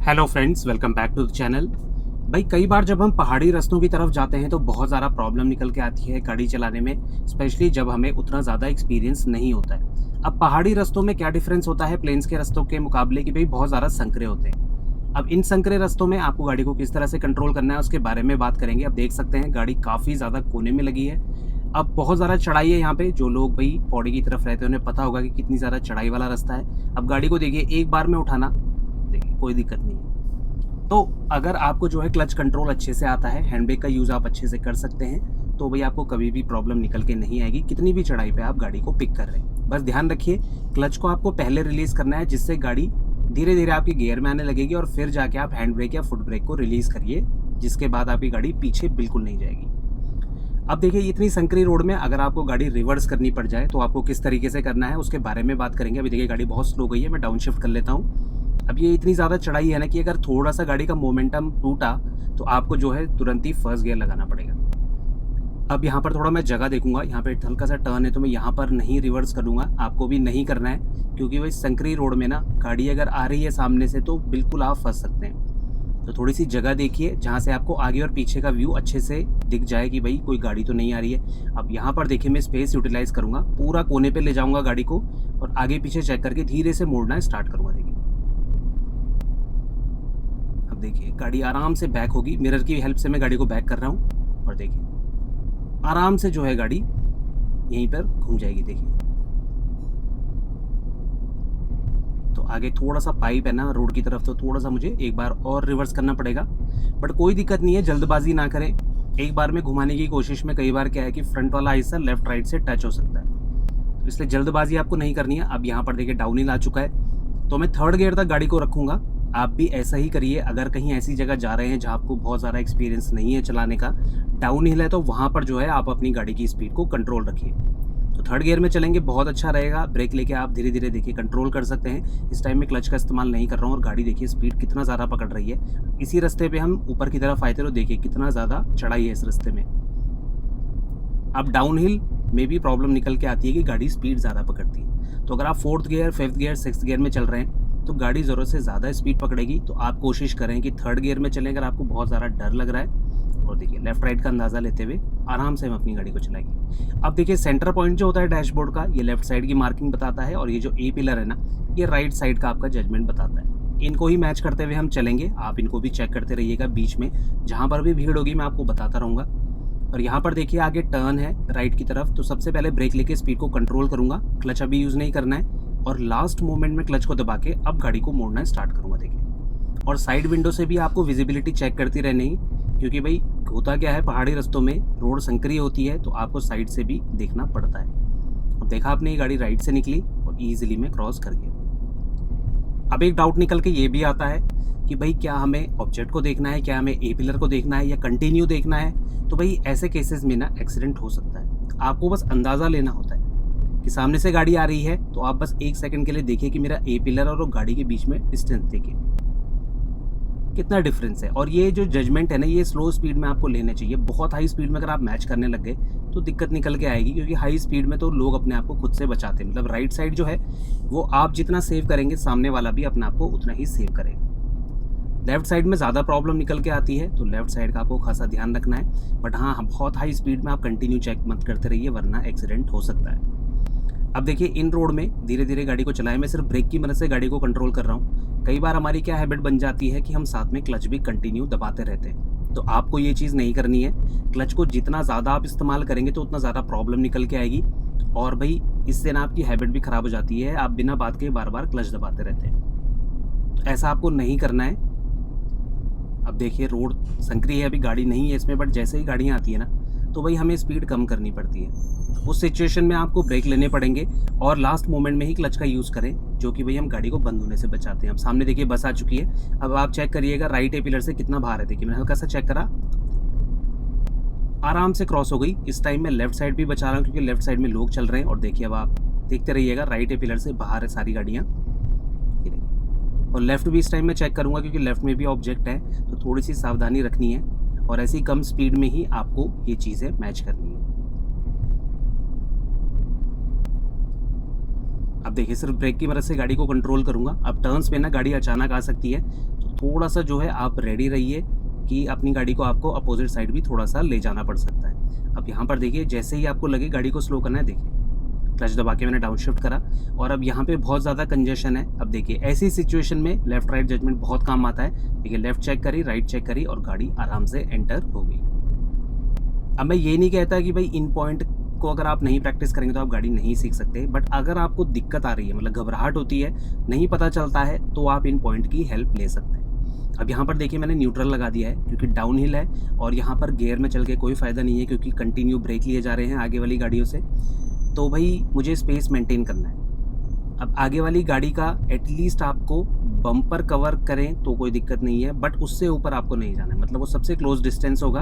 Hello friends, welcome back to the channel. भाई कई बार जब हम पहाड़ी रास्तों की तरफ जाते हैं तो बहुत ज़्यादा प्रॉब्लम निकल के आती है गाड़ी चलाने में, स्पेशली जब हमें उतना ज़्यादा एक्सपीरियंस नहीं होता है। अब पहाड़ी रास्तों में क्या डिफरेंस होता है प्लेन्स के रास्तों के मुकाबले कि भाई बहुत ज़्यादा संकरे होते हैं। अब इन संकरे रास्तों में आपको गाड़ी को किस तरह से कंट्रोल करना है उसके बारे में बात करेंगे। अब देख सकते हैं गाड़ी काफ़ी ज़्यादा कोने में लगी है। अब बहुत ज़्यादा चढ़ाई है यहाँ पे। जो लोग भाई पौड़ी की तरफ रहते हैं उन्हें पता होगा कि कितनी ज़्यादा चढ़ाई वाला रास्ता है। अब गाड़ी को देखिए, एक बार में उठाना, देखिए कोई दिक्कत नहीं है। तो अगर आपको जो है क्लच कंट्रोल अच्छे से आता है, हैंड ब्रेक का यूज़ आप अच्छे से कर सकते हैं, तो भाई आपको कभी भी प्रॉब्लम निकल के नहीं आएगी, कितनी भी चढ़ाई पे आप गाड़ी को पिक कर रहे हैं। बस ध्यान रखिए, क्लच को आपको पहले रिलीज़ करना है जिससे गाड़ी धीरे धीरे आपके गियर में आने लगेगी और फिर जाके आप हैंड ब्रेक या फुट ब्रेक को रिलीज़ करिए, जिसके बाद आपकी गाड़ी पीछे बिल्कुल नहीं जाएगी। अब देखिए, इतनी संकरी रोड में अगर आपको गाड़ी रिवर्स करनी पड़ जाए तो आपको किस तरीके से करना है उसके बारे में बात करेंगे। अभी देखिए गाड़ी बहुत स्लो गई है, मैं डाउन शिफ्ट कर लेता हूँ। अब ये इतनी ज़्यादा चढ़ाई है ना कि अगर थोड़ा-सा गाड़ी का मोमेंटम टूटा तो आपको जो है तुरंत ही फर्स्ट गियर लगाना पड़ेगा। अब यहाँ पर थोड़ा मैं जगह देखूँगा, यहाँ पे हल्का सा टर्न है तो मैं यहाँ पर नहीं रिवर्स करूँगा, आपको भी नहीं करना है, क्योंकि भाई संकरी रोड में ना गाड़ी अगर आ रही है सामने से तो बिल्कुल आप फँस सकते हैं। तो थोड़ी-सी जगह देखिए जहाँ से आपको आगे और पीछे का व्यू अच्छे से दिख जाए कि भाई कोई गाड़ी तो नहीं आ रही है। अब यहाँ पर देखिए मैं स्पेस यूटिलाइज़ करूँगा, पूरा कोने पे ले जाऊँगा गाड़ी को और आगे पीछे चेक करके धीरे से मोड़ना स्टार्ट करूँगा। देखिए, अब देखिए गाड़ी आराम से बैक होगी, मिरर की हेल्प से मैं गाड़ी को बैक कर रहा हूँ और देखिए आराम से जो है गाड़ी यहीं पर घूम जाएगी। देखिए, तो आगे थोड़ा-सा पाइप है ना रोड की तरफ, तो थोड़ा-सा मुझे एक बार और रिवर्स करना पड़ेगा, बट कोई दिक्कत नहीं है, जल्दबाजी ना करें। एक बार में घुमाने की कोशिश में कई बार क्या है कि फ्रंट वाला हिस्सा लेफ्ट राइट से टच हो सकता है, तो इसलिए जल्दबाजी आपको नहीं करनी है। अब यहाँ पर देखिए डाउन हिल आ चुका है, तो मैं थर्ड गियर तक गाड़ी को रखूँगा। आप भी ऐसा ही करिए। अगर कहीं ऐसी जगह जा रहे हैं जहाँ आपको बहुत ज़्यादा एक्सपीरियंस नहीं है चलाने का, डाउन हिल है, तो वहाँ पर जो है आप अपनी गाड़ी की स्पीड को कंट्रोल रखिए। तो थर्ड गियर में चलेंगे, बहुत अच्छा रहेगा। ब्रेक लेके आप धीरे धीरे देखिए कंट्रोल कर सकते हैं। इस टाइम में क्लच का इस्तेमाल नहीं कर रहा हूँ और गाड़ी देखिए स्पीड कितना ज़्यादा पकड़ रही है। इसी रास्ते पे हम ऊपर की तरफ आए थे तो देखिए कितना ज़्यादा चढ़ाई है इस रास्ते में। अब डाउन हिल में भी प्रॉब्लम निकल के आती है कि गाड़ी स्पीड ज़्यादा पकड़ती है। तो अगर आप fourth gear, fifth gear, sixth gear में चल रहे हैं तो गाड़ी ज़रूरत से ज़्यादा स्पीड पकड़ेगी। तो आप कोशिश करें कि थर्ड गियर में चलें अगर आपको बहुत ज़्यादा डर लग रहा है। और देखिए लेफ्ट राइट का अंदाज़ा लेते हुए आराम से हम अपनी गाड़ी को चलाएंगे। अब देखिए सेंटर पॉइंट जो होता है डैशबोर्ड का, ये लेफ्ट साइड की मार्किंग बताता है और ये जो ए पिलर है ना, ये राइट साइड का आपका जजमेंट बताता है। इनको ही मैच करते हुए हम चलेंगे। आप इनको भी चेक करते रहिएगा, बीच में जहाँ पर भी भीड़ होगी मैं आपको बताता रहूँगा। और यहाँ पर देखिए आगे टर्न है राइट की तरफ, तो सबसे पहले ब्रेक लेके स्पीड को कंट्रोल करूँगा, क्लच अभी यूज़ नहीं करना है और लास्ट मोमेंट में क्लच को दबा के अब गाड़ी को मोड़ना स्टार्ट करूँगा। देखिए, और साइड विंडो से भी आपको विजिबिलिटी चेक करती रहनी, क्योंकि भाई होता क्या है पहाड़ी रास्तों में रोड संकरी होती है तो आपको साइड से भी देखना पड़ता है। अब देखा आपने, ये गाड़ी राइट से निकली और ईजिली में क्रॉस कर गया। अब एक डाउट निकल के ये भी आता है कि भाई क्या हमें ऑब्जेक्ट को देखना है, क्या हमें ए पिलर को देखना है या कंटिन्यू देखना है। तो भाई ऐसे केसेस में ना एक्सीडेंट हो सकता है। आपको बस अंदाज़ा लेना होता है कि सामने से गाड़ी आ रही है तो आप बस एक सेकंड के लिए देखिए कि मेरा ए पिलर और गाड़ी के बीच में डिस्टेंस देखिए कितना डिफरेंस है। और ये जो जजमेंट है ना, ये स्लो स्पीड में आपको लेने चाहिए। बहुत हाई स्पीड में अगर आप मैच करने लग गए तो दिक्कत निकल के आएगी, क्योंकि हाई स्पीड में तो लोग अपने आप को खुद से बचाते हैं। मतलब राइट साइड जो है वो आप जितना सेव करेंगे सामने वाला भी अपने आप को उतना ही सेव करेगा। लेफ्ट साइड में ज़्यादा प्रॉब्लम निकल के आती है तो लेफ्ट साइड का आपको खासा ध्यान रखना है। बट हाँ, बहुत हाई स्पीड में आप कंटिन्यू चेक मत करते रहिए, वरना एक्सीडेंट हो सकता है। अब देखिए इन रोड में धीरे धीरे गाड़ी को चलाएं। मैं सिर्फ ब्रेक की मदद से गाड़ी को कंट्रोल कर रहा हूँ। कई बार हमारी क्या हैबिट बन जाती है कि हम साथ में क्लच भी कंटिन्यू दबाते रहते हैं, तो आपको ये चीज़ नहीं करनी है। क्लच को जितना ज़्यादा आप इस्तेमाल करेंगे तो उतना ज़्यादा प्रॉब्लम निकल के आएगी और भाई इससे ना आपकी हैबिट भी ख़राब हो जाती है। आप बिना बात के बार बार क्लच दबाते रहते हैं, तो ऐसा आपको नहीं करना है। अब देखिए रोड संकरी है, अभी गाड़ी नहीं है इसमें, बट जैसे ही गाड़ियाँ आती है ना तो भाई हमें स्पीड कम करनी पड़ती है। उस सिचुएशन में आपको ब्रेक लेने पड़ेंगे और लास्ट मोमेंट में ही क्लच का यूज़ करें, जो कि भाई हम गाड़ी को बंद होने से बचाते हैं। अब सामने देखिए बस आ चुकी है। अब आप चेक करिएगा राइट ए पिलर से कितना बाहर है। देखिए मैंने हल्का सा चेक करा, आराम से क्रॉस हो गई। इस टाइम मैं लेफ्ट साइड भी बचा रहा हूँ क्योंकि लेफ्ट साइड में लोग चल रहे हैं। और देखिए अब आप देखते रहिएगा, राइट ए पिलर से बाहर है सारी गाड़ियाँ। और लेफ़्ट भी इस टाइम में चेक करूँगा क्योंकि लेफ़्ट में भी ऑब्जेक्ट है, तो थोड़ी सी सावधानी रखनी है और ऐसी कम स्पीड में ही आपको ये चीज़ें मैच करनी है। अब देखिए सिर्फ ब्रेक की मदद से गाड़ी को कंट्रोल करूँगा। अब टर्न्स पे ना गाड़ी अचानक आ सकती है, तो थोड़ा सा जो है आप रेडी रहिए कि अपनी गाड़ी को आपको अपोजिट साइड भी थोड़ा सा ले जाना पड़ सकता है। अब यहाँ पर देखिए, जैसे ही आपको लगे गाड़ी को स्लो करना है, देखिए क्लच दबा के मैंने डाउन शिफ्ट करा और अब यहाँ पे बहुत ज़्यादा कंजेशन है। अब देखिए ऐसी सिचुएशन में लेफ्ट राइट जजमेंट बहुत काम आता है। देखिए लेफ्ट चेक करी, राइट चेक करी और गाड़ी आराम से एंटर हो गई। अब मैं ये नहीं कहता कि भाई इन पॉइंट को अगर आप नहीं प्रैक्टिस करेंगे तो आप गाड़ी नहीं सीख सकते, बट अगर आपको दिक्कत आ रही है, मतलब घबराहट होती है, नहीं पता चलता है, तो आप इन पॉइंट की हेल्प ले सकते हैं। अब यहाँ पर देखिए मैंने न्यूट्रल लगा दिया है क्योंकि डाउन हिल है और यहाँ पर गियर में चल के कोई फ़ायदा नहीं है क्योंकि कंटिन्यू ब्रेक लिए जा रहे हैं आगे वाली गाड़ियों से। तो भाई मुझे स्पेस मेंटेन करना है। अब आगे वाली गाड़ी का एटलीस्ट आपको बम्पर कवर करें तो कोई दिक्कत नहीं है, बट उससे ऊपर आपको नहीं जाना है, मतलब वो सबसे क्लोज डिस्टेंस होगा।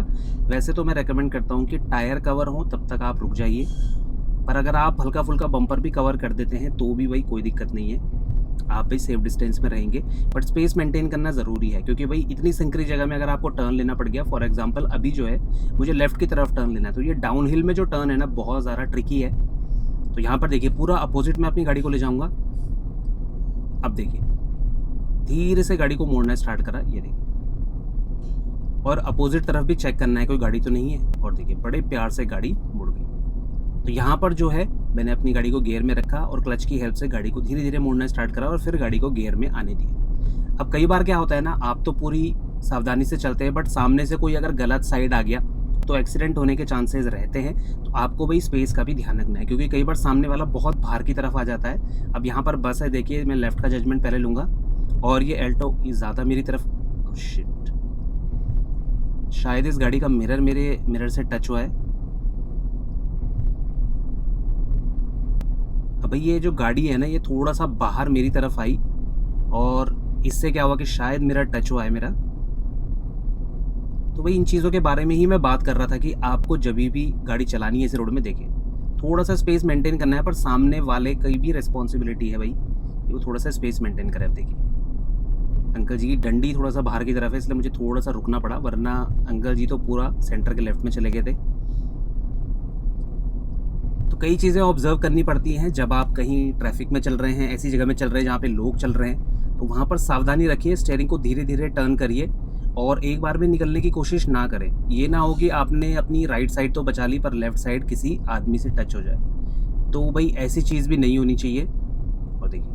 वैसे तो मैं रेकमेंड करता हूँ कि टायर कवर हो तब तक आप रुक जाइए, पर अगर आप हल्का फुल्का बम्पर भी कवर कर देते हैं तो भी भाई कोई दिक्कत नहीं है, आप भी सेफ डिस्टेंस में रहेंगे। बट स्पेस मेंटेन करना ज़रूरी है क्योंकि भाई इतनी संकरी जगह में अगर आपको टर्न लेना पड़ गया, फॉर एग्जांपल अभी जो है मुझे लेफ़्ट की तरफ टर्न लेना है, तो ये डाउन हिल में जो टर्न है ना बहुत ज़्यादा ट्रिकी है। तो यहाँ पर देखिए पूरा अपोजिट में अपनी गाड़ी को ले जाऊँगा। अब देखिए धीरे से गाड़ी को मोड़ना स्टार्ट करा, ये देखिए, और अपोजिट तरफ भी चेक करना है कोई गाड़ी तो नहीं है, और देखिए बड़े प्यार से गाड़ी मुड़ गई। तो यहाँ पर जो है मैंने अपनी गाड़ी को गियर में रखा और क्लच की हेल्प से गाड़ी को धीरे धीरे मोड़ना स्टार्ट करा और फिर गाड़ी को गियर में आने दिया। अब कई बार क्या होता है ना, आप तो पूरी सावधानी से चलते हैं, बट सामने से कोई अगर गलत साइड आ गया तो एक्सीडेंट होने के चांसेस रहते हैं। तो आपको भाई स्पेस का भी ध्यान रखना है क्योंकि कई बार सामने वाला बहुत बाहर की तरफ आ जाता है। अब यहाँ पर बस है, देखिए मैं लेफ़्ट का जजमेंट पहले लूँगा और ये एल्टो ज़्यादा मेरी तरफ, ओह शिट, शायद इस गाड़ी का मिरर मेरे मिरर से टच हुआ है। अब भाई ये जो गाड़ी है ना ये थोड़ा सा बाहर मेरी तरफ आई और इससे क्या हुआ कि शायद मिरर टच हुआ है मेरा। तो भाई इन चीज़ों के बारे में ही मैं बात कर रहा था कि आपको जब भी गाड़ी चलानी है इस रोड में, देखिए थोड़ा सा स्पेस मेंटेन करना है, पर सामने वाले की भी रिस्पॉन्सिबिलिटी है भाई वो थोड़ा सा स्पेस मेंटेन करे। अब देखिए अंकल जी की डंडी थोड़ा सा बाहर की तरफ है, इसलिए मुझे थोड़ा सा रुकना पड़ा, वरना अंकल जी तो पूरा सेंटर के लेफ्ट में चले गए थे। तो कई चीज़ें ऑब्जर्व करनी पड़ती हैं जब आप कहीं ट्रैफिक में चल रहे हैं, ऐसी जगह में चल रहे हैं जहाँ पे लोग चल रहे हैं, तो वहाँ पर सावधानी रखिए, स्टीयरिंग को धीरे धीरे टर्न करिए और एक बार में निकलने की कोशिश ना करें। ये ना हो कि आपने अपनी राइट साइड तो बचा ली पर लेफ़्ट साइड किसी आदमी से टच हो जाए, तो भाई ऐसी चीज़ भी नहीं होनी चाहिए। और देखिए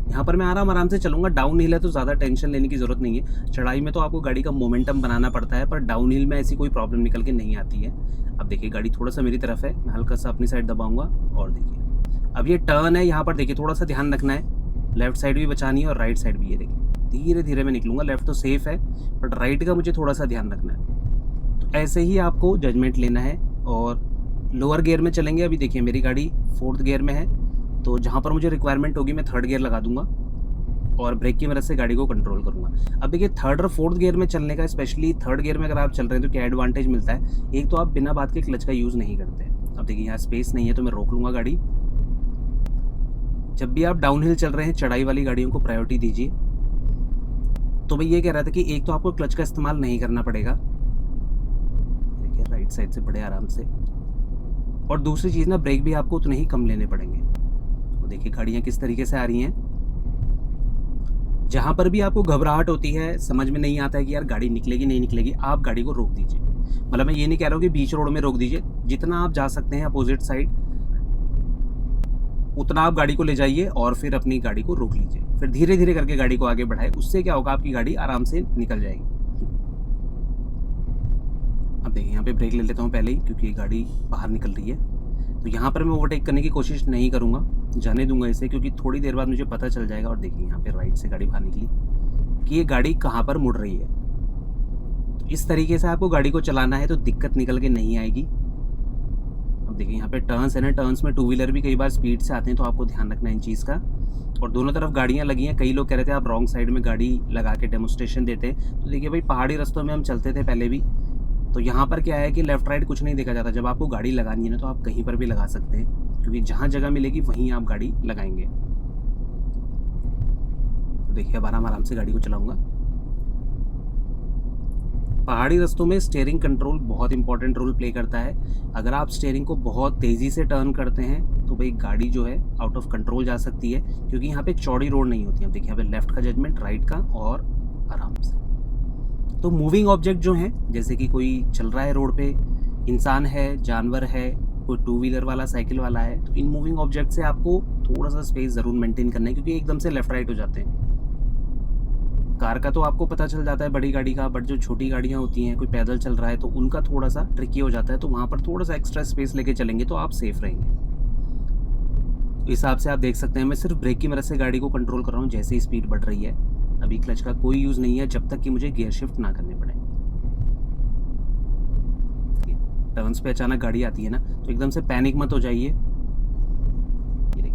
यहाँ पर मैं आराम से चलूँगा, डाउन हिल है तो ज़्यादा टेंशन लेने की ज़रूरत नहीं है। चढ़ाई में तो आपको गाड़ी का मोमेंटम बनाना पड़ता है, पर डाउन हिल में ऐसी कोई प्रॉब्लम निकल के नहीं आती है। अब देखिए गाड़ी थोड़ा सा मेरी तरफ है, मैं हल्का सा अपनी साइड दबाऊँगा और देखिए अब ये टर्न है, यहाँ पर देखिए थोड़ा सा ध्यान रखना है, लेफ़्ट साइड भी बचानी है और राइट साइड भी। ये देखिए धीरे धीरे मैं निकलूँगा, लेफ़्ट तो सेफ़ है बट राइट का मुझे थोड़ा सा ध्यान रखना है। तो ऐसे ही आपको जजमेंट लेना है और लोअर गियर में चलेंगे। अभी देखिए मेरी गाड़ी 4th गियर में है, तो जहाँ पर मुझे रिक्वायरमेंट होगी मैं 3rd गियर लगा दूंगा और ब्रेक की मदद से गाड़ी को कंट्रोल करूँगा। अब देखिए 3rd और 4th गियर में चलने का, स्पेशली 3rd गियर में अगर आप चल रहे हैं तो क्या एडवांटेज मिलता है, एक तो आप बिना बात के क्लच का यूज़ नहीं करते। अब देखिए यहाँ स्पेस नहीं है तो मैं रोक लूँगा गाड़ी। जब भी आप डाउनहिल चल रहे हैं चढ़ाई वाली गाड़ियों को प्रायोरिटी दीजिए। तो भाई ये कह रहा था कि एक तो आपको क्लच का इस्तेमाल नहीं करना पड़ेगा, देखिए राइट साइड से बड़े आराम से, और दूसरी चीज़ ना ब्रेक भी आपको उतने ही कम लेने पड़ेंगे। तो देखिए गाड़ियाँ किस तरीके से आ रही हैं। जहाँ पर भी आपको घबराहट होती है, समझ में नहीं आता है कि यार गाड़ी निकलेगी नहीं निकलेगी, आप गाड़ी को रोक दीजिए। मतलब मैं ये नहीं कह रहा हूँ कि बीच रोड में रोक दीजिए, जितना आप जा सकते हैं अपोजिट साइड उतना आप गाड़ी को ले जाइए और फिर अपनी गाड़ी को रोक लीजिए, फिर धीरे धीरे करके गाड़ी को आगे बढ़ाए। उससे क्या होगा, आपकी गाड़ी आराम से निकल जाएगी। अब देखिए यहाँ पे ब्रेक ले लेता हूँ पहले ही क्योंकि गाड़ी बाहर निकल रही है। तो यहाँ पर मैं ओवरटेक करने की कोशिश नहीं करूँगा, जाने दूंगा इसे, क्योंकि थोड़ी देर बाद मुझे पता चल जाएगा। और देखिए यहाँ पे राइट से गाड़ी बाहर निकली कि ये गाड़ी कहाँ पर मुड़ रही है। तो इस तरीके से आपको गाड़ी को चलाना है तो दिक्कत निकल के नहीं आएगी। अब देखिए यहाँ पे टर्न्स है ना, टर्न्स में 2 व्हीलर भी कई बार स्पीड से आते हैं, तो आपको ध्यान रखना है इन चीज़ का। और दोनों तरफ गाड़ियाँ लगी हैं, कई लोग कह रहे थे आप रॉन्ग साइड में गाड़ी लगा के डेमोस्ट्रेशन देते हैं। तो देखिए भाई पहाड़ी रास्तों में हम चलते थे पहले भी, तो यहाँ पर क्या है कि लेफ्ट राइट कुछ नहीं देखा जाता। जब आपको गाड़ी लगानी है ना तो आप कहीं पर भी लगा सकते हैं, क्योंकि जहाँ जगह मिलेगी वहीं आप गाड़ी लगाएंगे। तो देखिए अब आराम से गाड़ी को चलाऊंगा। पहाड़ी रास्तों में स्टीयरिंग कंट्रोल बहुत इंपॉर्टेंट रोल प्ले करता है। अगर आप स्टीयरिंग को बहुत तेज़ी से टर्न करते हैं तो भाई गाड़ी जो है आउट ऑफ कंट्रोल जा सकती है, क्योंकि यहाँ पे चौड़ी रोड नहीं होती है। अब देखिए यहाँ पे लेफ्ट का जजमेंट, राइट का और आराम से। तो मूविंग ऑब्जेक्ट जो हैं, जैसे कि कोई चल रहा है रोड पे, इंसान है, जानवर है, कोई टू व्हीलर वाला, साइकिल वाला है, तो इन मूविंग ऑब्जेक्ट से आपको थोड़ा सा स्पेस ज़रूर मेंटेन करना है, क्योंकि एकदम से लेफ्ट राइट हो जाते हैं। कार का तो आपको पता चल जाता है, बड़ी गाड़ी का, बट जो छोटी गाड़ियाँ होती हैं, कोई पैदल चल रहा है, तो उनका थोड़ा सा ट्रिकी हो जाता है। तो वहाँ पर थोड़ा सा एक्स्ट्रा स्पेस लेके चलेंगे तो आप सेफ रहेंगे। इस हिसाब से आप देख सकते हैं, मैं सिर्फ ब्रेक की मदद से गाड़ी को कंट्रोल कर रहा हूँ जैसे ही स्पीड बढ़ रही है। अभी क्लच का कोई यूज़ नहीं है जब तक कि मुझे गियर शिफ्ट ना करने पड़े। टर्न्स पे अचानक गाड़ी आती है ना, तो एकदम से पैनिक मत हो जाइए। ये देखिए,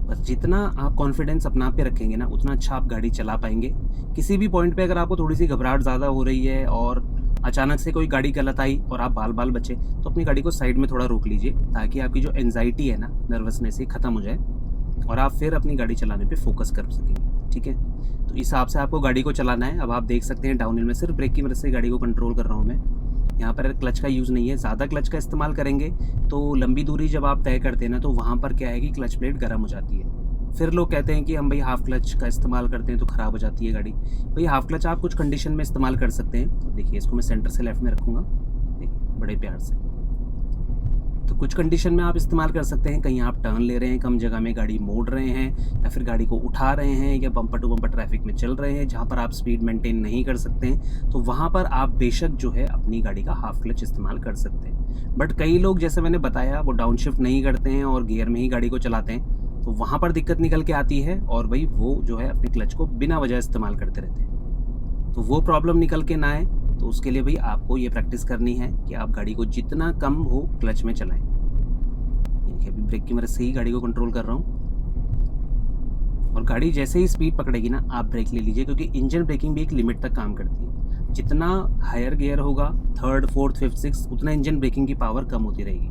बस जितना आप कॉन्फिडेंस अपना पे रखेंगे ना, उतना अच्छा आप गाड़ी चला पाएंगे। किसी भी पॉइंट पे अगर आपको थोड़ी सी घबराहट ज़्यादा हो रही है और अचानक से कोई गाड़ी गलत आई और आप बाल बाल बचे, तो अपनी गाड़ी को साइड में थोड़ा रोक लीजिए, ताकि आपकी जो एंजाइटी है ना, नर्वसनेस ही ख़त्म हो जाए और आप फिर अपनी गाड़ी चलाने पे फोकस कर सकें। ठीक है, तो इस हिसाब से आपको गाड़ी को चलाना है। अब आप देख सकते हैं डाउन हिल में सिर्फ ब्रेक की मदद से गाड़ी को कंट्रोल कर रहा हूँ मैं। यहाँ पर क्लच का यूज़ नहीं है। ज़्यादा क्लच का इस्तेमाल करेंगे तो लंबी दूरी जब आप तय करते हैं ना, तो वहाँ पर क्या है कि क्लच प्लेट गर्म हो जाती है। फिर लोग कहते हैं कि हम भाई हाफ़ क्लच का इस्तेमाल करते हैं तो ख़राब हो जाती है गाड़ी। भाई हाफ़ क्लच आप कुछ कंडीशन में इस्तेमाल कर सकते हैं। तो देखिए, इसको मैं सेंटर से लेफ़्ट में रखूँगा, देखिए बड़े प्यार से। तो कुछ कंडीशन में आप इस्तेमाल कर सकते हैं, कहीं आप टर्न ले रहे हैं, कम जगह में गाड़ी मोड़ रहे हैं, या फिर गाड़ी को उठा रहे हैं, या बम्पर टू बम्पर ट्रैफिक में चल रहे हैं जहाँ पर आप स्पीड मेंटेन नहीं कर सकते हैं, तो वहाँ पर आप बेशक जो है अपनी गाड़ी का हाफ क्लच इस्तेमाल कर सकते हैं। बट कई लोग, जैसे मैंने बताया, वो डाउन शिफ्ट नहीं करते हैं और गियर में ही गाड़ी को चलाते हैं, तो वहाँ पर दिक्कत निकल के आती है और भाई वो जो है अपने क्लच को बिना वजह इस्तेमाल करते रहते हैं। तो वो प्रॉब्लम निकल के ना आए, तो उसके लिए भाई आपको ये प्रैक्टिस करनी है कि आप गाड़ी को जितना कम हो क्लच में चलाएं। देखिए, अभी ब्रेक की मदद से ही गाड़ी को कंट्रोल कर रहा हूँ, और गाड़ी जैसे ही स्पीड पकड़ेगी ना, आप ब्रेक ले लीजिए, क्योंकि इंजन ब्रेकिंग भी एक लिमिट तक काम करती है। जितना हायर गियर होगा, थर्ड, फोर्थ, फिफ्थ, सिक्स, उतना इंजन ब्रेकिंग की पावर कम होती रहेगी।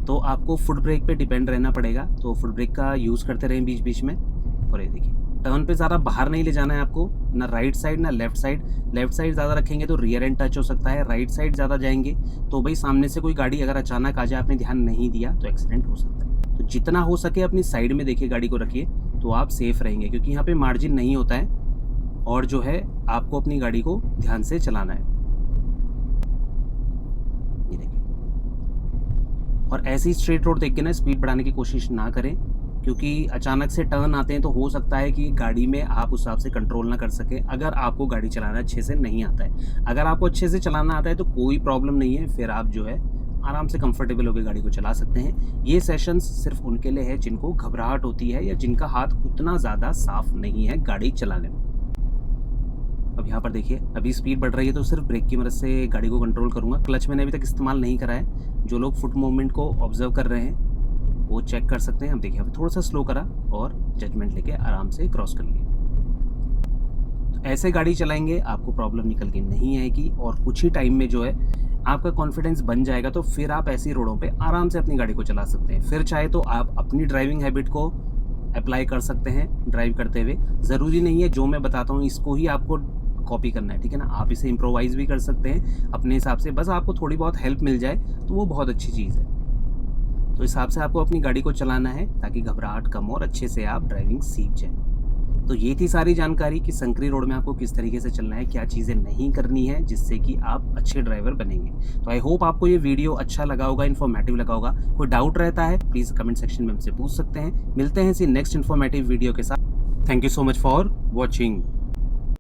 तो आपको फुट ब्रेक पे डिपेंड रहना पड़ेगा, तो फुट ब्रेक का यूज़ करते रहें बीच बीच में। और ये देखिए, टर्न पे ज़्यादा बाहर नहीं ले जाना है आपको, ना राइट साइड ना लेफ्ट साइड। लेफ्ट साइड ज़्यादा रखेंगे तो रियर एंड टच हो सकता है, राइट साइड ज़्यादा जाएंगे तो भाई सामने से कोई गाड़ी अगर अचानक आ जाए, आपने ध्यान नहीं दिया, तो एक्सीडेंट हो सकता है। तो जितना हो सके अपनी साइड में देखिए, गाड़ी को रखिए, तो आप सेफ रहेंगे, क्योंकि यहाँ पे मार्जिन नहीं होता है और जो है आपको अपनी गाड़ी को ध्यान से चलाना है। ये देखिए, और ऐसी स्ट्रेट रोड देख के ना स्पीड बढ़ाने की कोशिश ना करें, क्योंकि अचानक से टर्न आते हैं तो हो सकता है कि गाड़ी में आप उस हिसाब से कंट्रोल ना कर सकें, अगर आपको गाड़ी चलाना अच्छे से नहीं आता है। अगर आपको अच्छे से चलाना आता है तो कोई प्रॉब्लम नहीं है, फिर आप जो है आराम से कंफर्टेबल होकर गाड़ी को चला सकते हैं। ये सेशंस सिर्फ उनके लिए है जिनको घबराहट होती है या जिनका हाथ उतना ज़्यादा साफ नहीं है गाड़ी चलाने में। अब यहाँ पर देखिए, अभी स्पीड बढ़ रही है तो सिर्फ ब्रेक की मदद से गाड़ी को कंट्रोल करूँगा। क्लच मैंने अभी तक इस्तेमाल नहीं करा है। जो लोग फुट मूवमेंट को ऑब्जर्व कर रहे हैं वो चेक कर सकते हैं। अब देखिए, अभी थोड़ा सा स्लो करा और जजमेंट लेके आराम से क्रॉस कर लिया। तो ऐसे गाड़ी चलाएंगे आपको प्रॉब्लम निकल के नहीं आएगी, और कुछ ही टाइम में जो है आपका कॉन्फिडेंस बन जाएगा, तो फिर आप ऐसी रोडों पे आराम से अपनी गाड़ी को चला सकते हैं। फिर चाहे तो आप अपनी ड्राइविंग हैबिट को अप्लाई कर सकते हैं ड्राइव करते हुए। ज़रूरी नहीं है जो मैं बताता हूँ इसको ही आपको कॉपी करना है, ठीक है ना। आप इसे इम्प्रोवाइज़ भी कर सकते हैं अपने हिसाब से, बस आपको थोड़ी बहुत हेल्प मिल जाए तो वो बहुत अच्छी चीज़ है। तो इस हिसाब से आपको अपनी गाड़ी को चलाना है ताकि घबराहट कम हो और अच्छे से आप ड्राइविंग सीख जाएं। तो ये थी सारी जानकारी कि संकरी रोड में आपको किस तरीके से चलना है, क्या चीज़ें नहीं करनी है, जिससे कि आप अच्छे ड्राइवर बनेंगे। तो आई होप आपको ये वीडियो अच्छा लगा होगा, इन्फॉर्मेटिव लगा होगा। कोई डाउट रहता है प्लीज़ कमेंट सेक्शन में हमसे पूछ सकते हैं। मिलते हैं इसी नेक्स्ट इन्फॉर्मेटिव वीडियो के साथ। Thank you so much for watching.